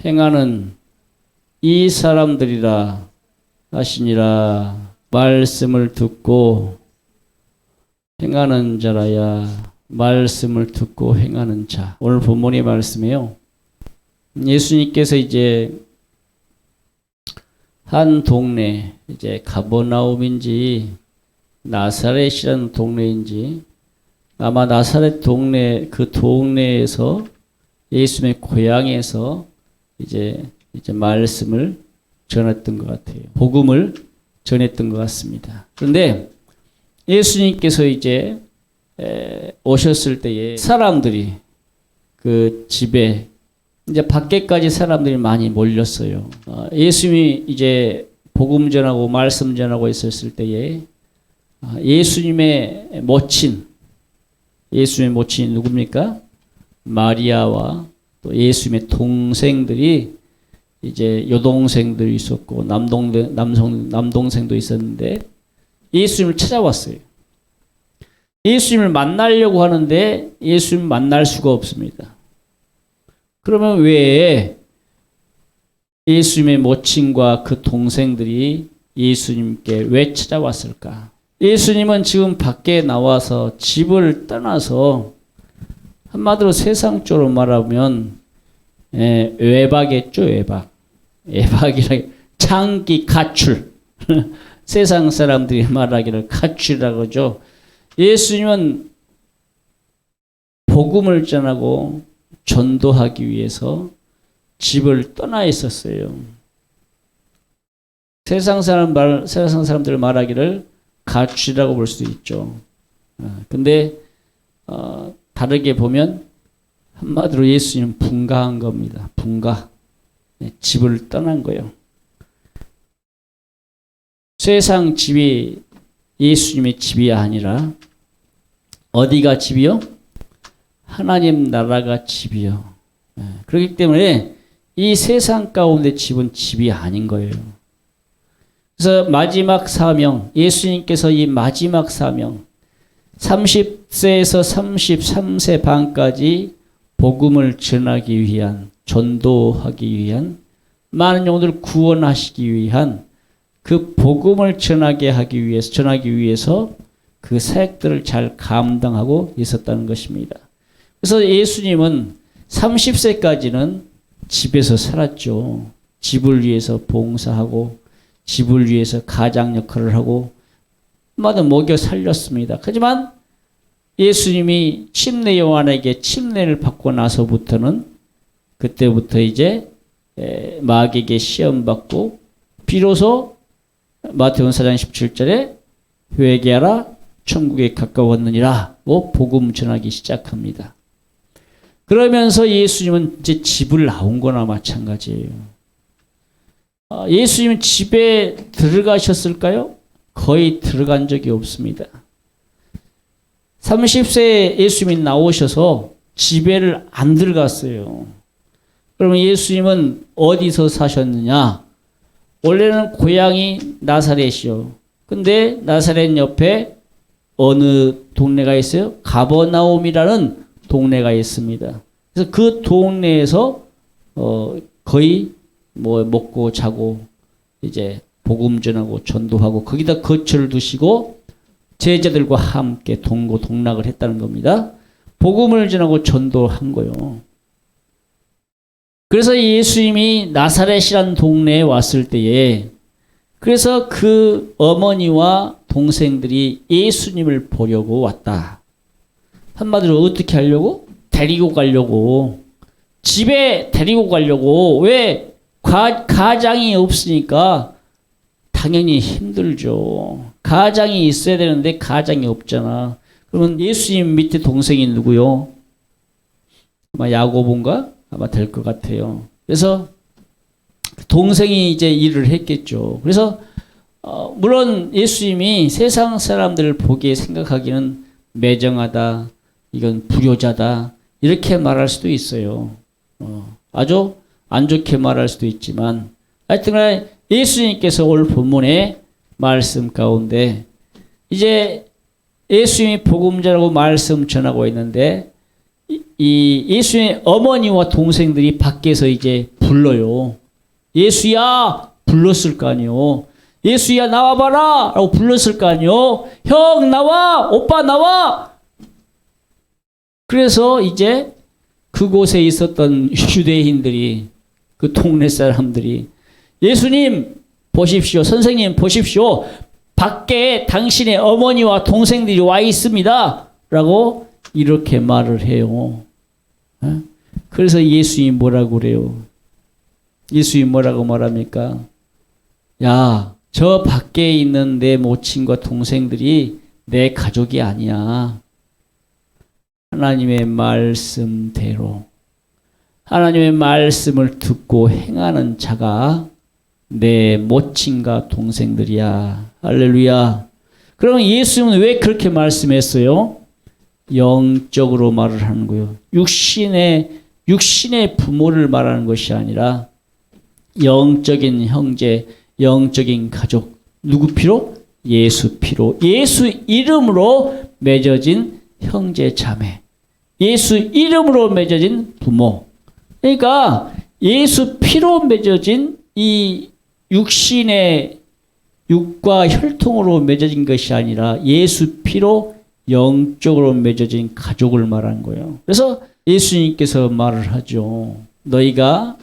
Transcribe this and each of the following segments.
행하는 이 사람들이라 하시니라. 말씀을 듣고 행하는 자라야. 말씀을 듣고 행하는 자. 오늘 본문의 말씀이에요. 예수님께서 이제 한 동네, 이제 가버나움인지 나사렛이라는 동네인지 아마 나사렛 동네, 그 동네에서 예수님의 고향에서 이제 말씀을 전했던 것 같아요. 복음을 전했던 것 같습니다. 그런데 예수님께서 이제 오셨을 때에 사람들이 그 집에 이제 밖에까지 사람들이 많이 몰렸어요. 예수님이 이제 복음 전하고 말씀 전하고 있었을 때에 예수님의 모친이 누굽니까? 마리아와 또 예수님의 동생들이 이제 여동생들이 있었고 남동생도 있었는데 예수님을 찾아왔어요. 예수님을 만나려고 하는데 예수님을 만날 수가 없습니다. 그러면 왜 예수님의 모친과 그 동생들이 예수님께 왜 찾아왔을까? 예수님은 지금 밖에 나와서 집을 떠나서 한마디로 세상적으로 말하면 외박했죠, 외박. 외박이라 장기 가출. 세상 사람들이 말하기를 가출이라고 하죠. 예수님은 복음을 전하고 전도하기 위해서 집을 떠나 있었어요. 세상 사람들 말하기를 가출이라고 볼 수도 있죠. 근데 다르게 보면 한마디로 예수님은 분가한 겁니다. 분가. 집을 떠난 거예요. 세상 집이 예수님의 집이 아니라 어디가 집이요? 하나님 나라가 집이요. 그렇기 때문에 이 세상 가운데 집은 집이 아닌 거예요. 그래서 마지막 사명, 예수님께서 이 마지막 사명, 30세에서 33세 반까지 복음을 전하기 위한, 전도하기 위한, 많은 영혼들을 구원하시기 위한 그 복음을 전하기 위해서 그 사역들을 잘 감당하고 있었다는 것입니다. 그래서 예수님은 30세까지는 집에서 살았죠. 집을 위해서 봉사하고 집을 위해서 가장 역할을 하고 먹여 살렸습니다. 하지만 예수님이 침례 요한에게 침례를 받고 나서부터는 그때부터 이제 마귀에게 시험받고 비로소 마태복음 4장 17절에 회개하라 천국에 가까웠느니라고 복음 전하기 시작합니다. 그러면서 예수님은 이제 집을 나온 거나 마찬가지예요. 예수님은 집에 들어가셨을까요? 거의 들어간 적이 없습니다. 30세에 예수님이 나오셔서 집에를 안 들어갔어요. 그러면 예수님은 어디서 사셨느냐? 원래는 고향이 나사렛이요. 근데 나사렛 옆에 어느 동네가 있어요? 가버나움이라는 동네가 있습니다. 그래서 그 동네에서 거의 먹고 자고 이제 복음 전하고 전도하고 거기다 거처를 두시고 제자들과 함께 동고동락을 했다는 겁니다. 복음을 전하고 전도한 거예요. 그래서 예수님이 나사렛이라는 동네에 왔을 때에 그래서 그 어머니와 동생들이 예수님을 보려고 왔다. 한마디로 어떻게 하려고? 데리고 가려고. 집에 데리고 가려고. 왜? 가장이 없으니까 당연히 힘들죠. 가장이 있어야 되는데 가장이 없잖아. 그러면 예수님 밑에 동생이 누구요? 아마 야고보인가? 아마 될 것 같아요. 그래서 동생이 이제 일을 했겠죠. 그래서 물론 예수님이 세상 사람들을 보기에 생각하기는 매정하다, 이건 불효자다 이렇게 말할 수도 있어요. 아주 안 좋게 말할 수도 있지만 하여튼 예수님께서 오늘 본문의 말씀 가운데 이제 예수님이 복음 전하고 말씀 전하고 있는데 이 예수님의 어머니와 동생들이 밖에서 이제 불러요. 예수야 불렀을 거 아니요. 예수야 나와봐라 라고 불렀을 거 아니요. 형 나와, 오빠 나와. 그래서 이제 그곳에 있었던 유대인들이, 그 동네 사람들이 예수님 보십시오, 선생님 보십시오, 밖에 당신의 어머니와 동생들이 와 있습니다 라고 이렇게 말을 해요. 그래서 예수님이 뭐라고 그래요? 예수님이 뭐라고 말합니까? 야, 저 밖에 있는 내 모친과 동생들이 내 가족이 아니야. 하나님의 말씀대로, 하나님의 말씀을 듣고 행하는 자가 내 모친과 동생들이야. 할렐루야. 그러면 예수님은 왜 그렇게 말씀했어요? 영적으로 말을 하는 거예요. 육신의 부모를 말하는 것이 아니라 영적인 형제, 영적인 가족. 누구 피로? 예수 피로. 예수 이름으로 맺어진 형제 자매. 예수 이름으로 맺어진 부모. 그러니까 예수 피로 맺어진 이 육신의 육과 혈통으로 맺어진 것이 아니라 예수 피로 영적으로 맺어진 가족을 말하는 거예요. 그래서 예수님께서 말을 하죠. 너희가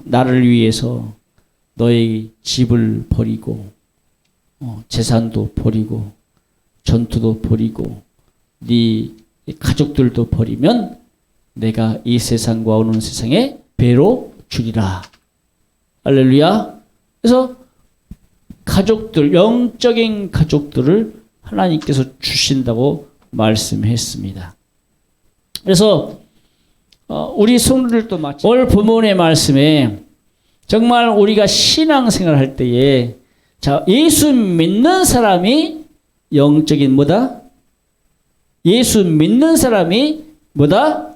나를 위해서 너희 집을 버리고 재산도 버리고 전투도 버리고 네 가족들도 버리면 내가 이 세상과 오는 세상에 배로 주리라. 할렐루야. 그래서 가족들, 영적인 가족들을 하나님께서 주신다고 말씀했습니다. 그래서 우리 성도들도 마찬가지로 오늘 본문의 말씀에 정말 우리가 신앙생활 할 때에 자, 예수 믿는 사람이 영적인 뭐다? 예수 믿는 사람이 뭐다?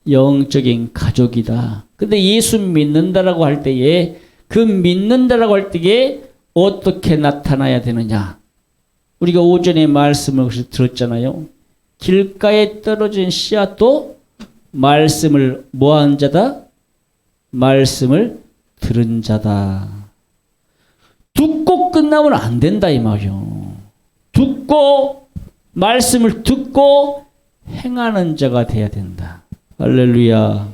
영적인 가족이다. 근데 예수 믿는다라고 할 때에 그 믿는다라고 할 때에 어떻게 나타나야 되느냐? 우리가 오전에 말씀을 들었잖아요. 길가에 떨어진 씨앗도 말씀을 뭐한 자다? 말씀을 들은 자다. 듣고 끝나면 안 된다 이 말이요. 듣고 말씀을 듣고 행하는 자가 돼야 된다. 할렐루야.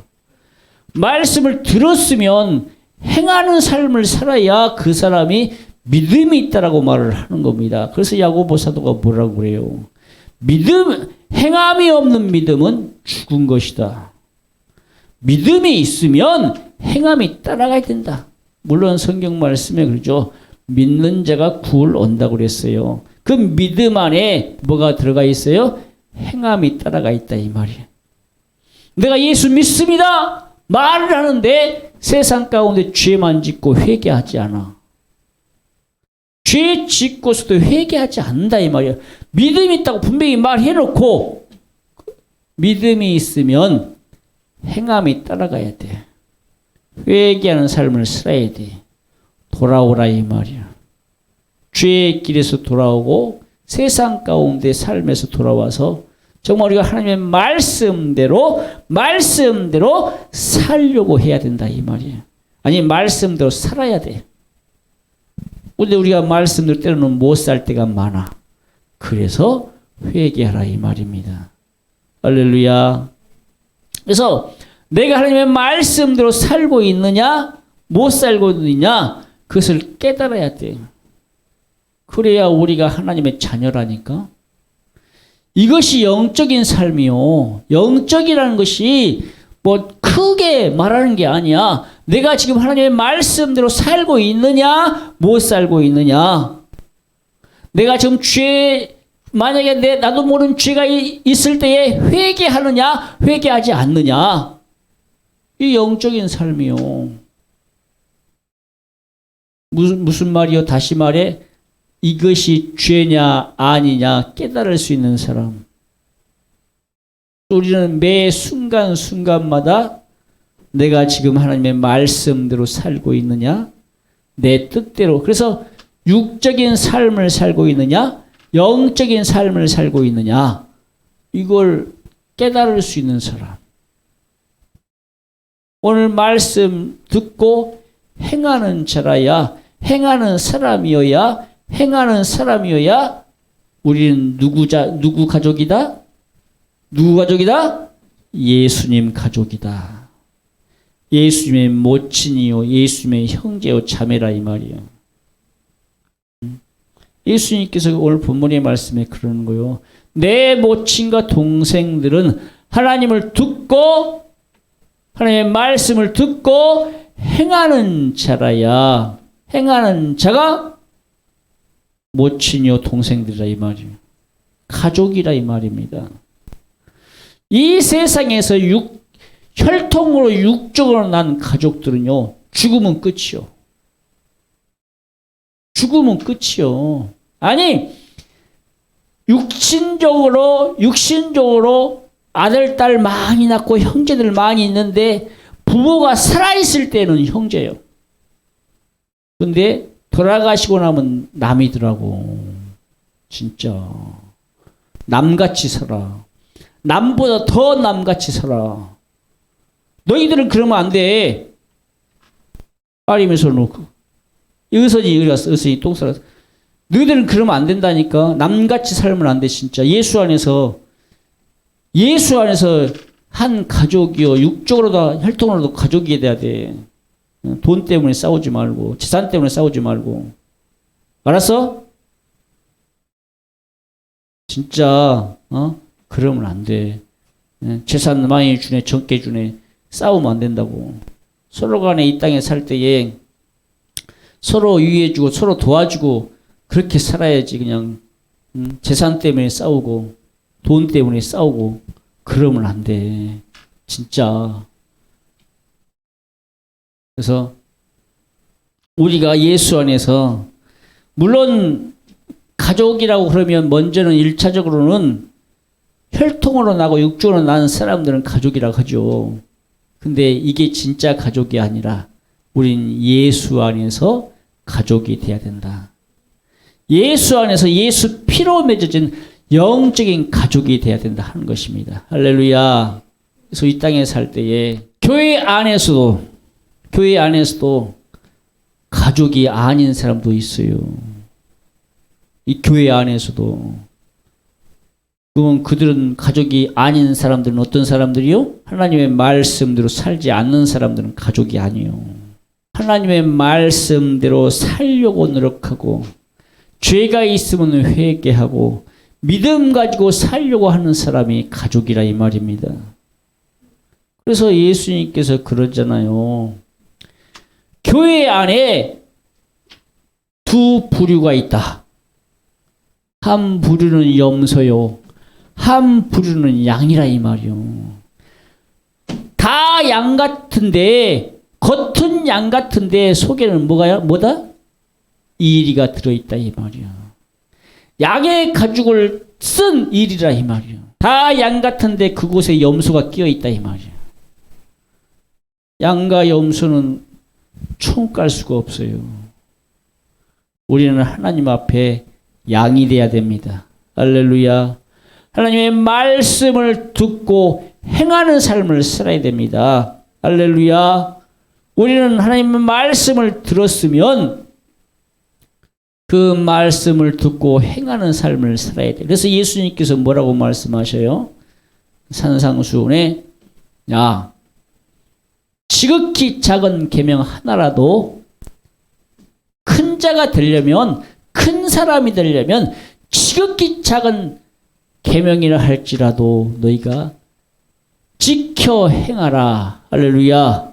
말씀을 들었으면 행하는 삶을 살아야 그 사람이 믿음이 있다라고 말을 하는 겁니다. 그래서 야고보 사도가 뭐라고 그래요? 행함이 없는 믿음은 죽은 것이다. 믿음이 있으면 행함이 따라가야 된다. 물론 성경 말씀에 그러죠. 믿는 자가 구을 얻는다고 그랬어요. 그 믿음 안에 뭐가 들어가 있어요? 행함이 따라가 있다 이 말이에요. 내가 예수 믿습니다. 말을 하는데 세상 가운데 죄만 짓고 회개하지 않아. 죄 짓고서도 회개하지 않는다 이 말이에요. 믿음이 있다고 분명히 말해놓고 믿음이 있으면 행함이 따라가야 돼. 회개하는 삶을 살아야 돼. 돌아오라 이 말이야. 죄의 길에서 돌아오고 세상 가운데 삶에서 돌아와서 정말 우리가 하나님의 말씀대로 살려고 해야 된다 이 말이에요. 아니 말씀대로 살아야 돼. 근데 우리가 말씀대로 때로는 못 살 때가 많아. 그래서 회개하라 이 말입니다. 할렐루야. 그래서 내가 하나님의 말씀대로 살고 있느냐 못 살고 있느냐 그것을 깨달아야 돼. 그래야 우리가 하나님의 자녀라니까. 이것이 영적인 삶이요. 영적이라는 것이 뭐 크게 말하는 게 아니야. 내가 지금 하나님의 말씀대로 살고 있느냐 못 살고 있느냐. 내가 지금 만약에 나도 모르는 죄가 있을 때에 회개하느냐 회개하지 않느냐. 이 영적인 삶이요. 무슨 말이요? 다시 말해. 이것이 죄냐 아니냐 깨달을 수 있는 사람. 우리는 매 순간순간마다 내가 지금 하나님의 말씀대로 살고 있느냐 내 뜻대로. 그래서 육적인 삶을 살고 있느냐 영적인 삶을 살고 있느냐 이걸 깨달을 수 있는 사람. 오늘 말씀 듣고 행하는 자라야, 행하는 사람이어야 우리는 누구 가족이다? 누구 가족이다? 예수님 가족이다. 예수님의 모친이요, 예수님의 형제요, 자매라 이 말이에요. 예수님께서 오늘 본문의 말씀에 그러는 거요. 내 모친과 동생들은 하나님을 듣고 하나님의 말씀을 듣고 행하는 자라야, 행하는 자가 모친이요 동생들이라 이 말이에요. 가족이라 이 말입니다. 이 세상에서 혈통으로 육적으로 난 가족들은요, 죽으면 끝이요. 죽으면 끝이요. 아니, 육신적으로 아들, 딸 많이 낳고 형제들 많이 있는데 부모가 살아있을 때는 형제예요. 근데 돌아가시고 나면 남이더라고. 진짜. 남같이 살아. 남보다 더 남같이 살아. 너희들은 그러면 안 돼. 빨리면서 놓고. 의선이 여기 갔어. 의선이 똥 싸놨어. 너희들은 그러면 안 된다니까. 남같이 살면 안 돼, 진짜. 예수 안에서 한 가족이요. 육적으로도 혈통으로도 가족이 돼야 돼. 돈 때문에 싸우지 말고, 재산 때문에 싸우지 말고. 알았어? 진짜, 그러면 안 돼. 재산 많이 주네, 적게 주네. 싸우면 안 된다고. 서로 간에 이 땅에 살 때에 서로 위해주고, 서로 도와주고, 그렇게 살아야지, 그냥. 재산 때문에 싸우고, 돈 때문에 싸우고, 그러면 안 돼. 진짜. 그래서 우리가 예수 안에서 물론 가족이라고 그러면 먼저는 1차적으로는 혈통으로 나고 육적으로 난 사람들은 가족이라고 하죠. 근데 이게 진짜 가족이 아니라 우린 예수 안에서 가족이 돼야 된다. 예수 안에서 예수 피로 맺어진 영적인 가족이 돼야 된다 하는 것입니다. 할렐루야. 그래서 이 땅에 살 때에 교회 안에서도 가족이 아닌 사람도 있어요. 이 교회 안에서도. 그러면 그들은 가족이 아닌 사람들은 어떤 사람들이요? 하나님의 말씀대로 살지 않는 사람들은 가족이 아니에요. 하나님의 말씀대로 살려고 노력하고 죄가 있으면 회개하고 믿음 가지고 살려고 하는 사람이 가족이라 이 말입니다. 그래서 예수님께서 그러잖아요. 교회 안에 두 부류가 있다. 한 부류는 염소요. 한 부류는 양이라 이 말이요. 다 양 같은데, 겉은 양 같은데 속에는 뭐다? 이리가 들어있다 이 말이야. 양의 가죽을 쓴 이리라 이 말이야. 다 양 같은데 그곳에 염소가 끼어있다 이 말이야. 양과 염소는 총 깔 수가 없어요. 우리는 하나님 앞에 양이 돼야 됩니다. 할렐루야. 하나님의 말씀을 듣고 행하는 삶을 살아야 됩니다. 할렐루야. 우리는 하나님의 말씀을 들었으면 그 말씀을 듣고 행하는 삶을 살아야 돼요. 그래서 예수님께서 뭐라고 말씀하셔요? 산상수훈에 야, 지극히 작은 계명 하나라도 큰 자가 되려면, 큰 사람이 되려면 지극히 작은 계명이라 할지라도 너희가 지켜 행하라. 할렐루야.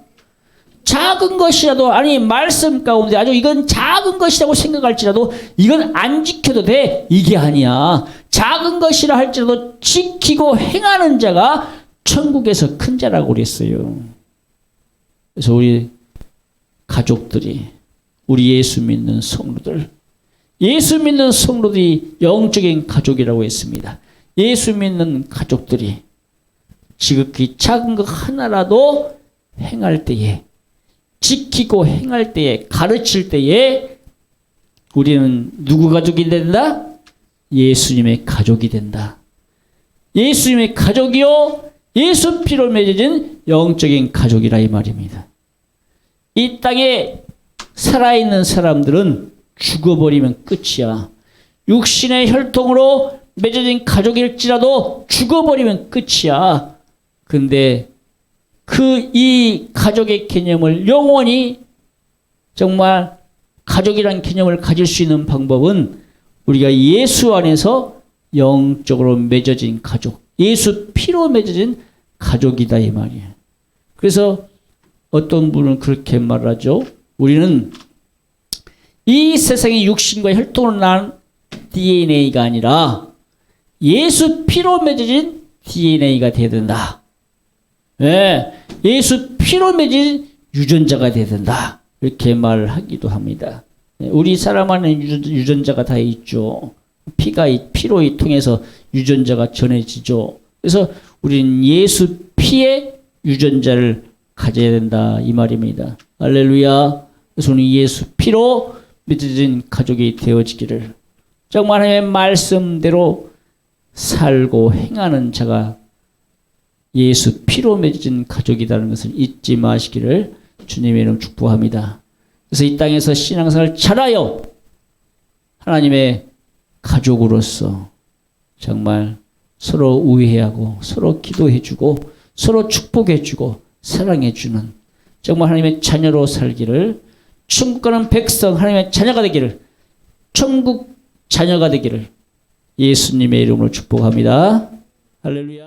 작은 것이라도, 아니 말씀 가운데 아주 이건 작은 것이라고 생각할지라도 이건 안 지켜도 돼. 이게 아니야. 작은 것이라 할지라도 지키고 행하는 자가 천국에서 큰 자라고 그랬어요. 그래서 우리 가족들이, 우리 예수 믿는 성도들이 영적인 가족이라고 했습니다. 예수 믿는 가족들이 지극히 작은 것 하나라도 행할 때에, 지키고 행할 때에, 가르칠 때에 우리는 누구 가족이 된다? 예수님의 가족이 된다. 예수님의 가족이요, 예수 피로 맺어진 영적인 가족이라 이 말입니다. 이 땅에 살아있는 사람들은 죽어버리면 끝이야. 육신의 혈통으로 맺어진 가족일지라도 죽어버리면 끝이야. 근데 이 가족의 개념을 영원히 정말 가족이란 개념을 가질 수 있는 방법은 우리가 예수 안에서 영적으로 맺어진 가족, 예수 피로 맺어진 가족이다 이 말이에요. 그래서 어떤 분은 그렇게 말하죠. 우리는 이 세상의 육신과 혈통으로 난 DNA가 아니라 예수 피로 맺어진 DNA가 되어야 된다. 네, 예수 피로 맺어진 유전자가 되어야 된다. 이렇게 말하기도 합니다. 우리 사람 안에 유전자가 다 있죠. 피로 통해서 유전자가 전해지죠. 그래서 우리는 예수 피의 유전자를 가져야 된다 이 말입니다. 할렐루야. 그래서 우리는 예수 피로 맺어진 가족이 되어지기를, 정말 하나님의 말씀대로 살고 행하는 자가 예수 피로 맺어진 가족이라는 것을 잊지 마시기를 주님의 이름으로 축복합니다. 그래서 이 땅에서 신앙생활을 잘하여 하나님의 가족으로서 정말 서로 우애하고 서로 기도해주고 서로 축복해주고 사랑해주는 정말 하나님의 자녀로 살기를, 천국 가는 백성 하나님의 자녀가 되기를, 천국 자녀가 되기를 예수님의 이름으로 축복합니다. 할렐루야.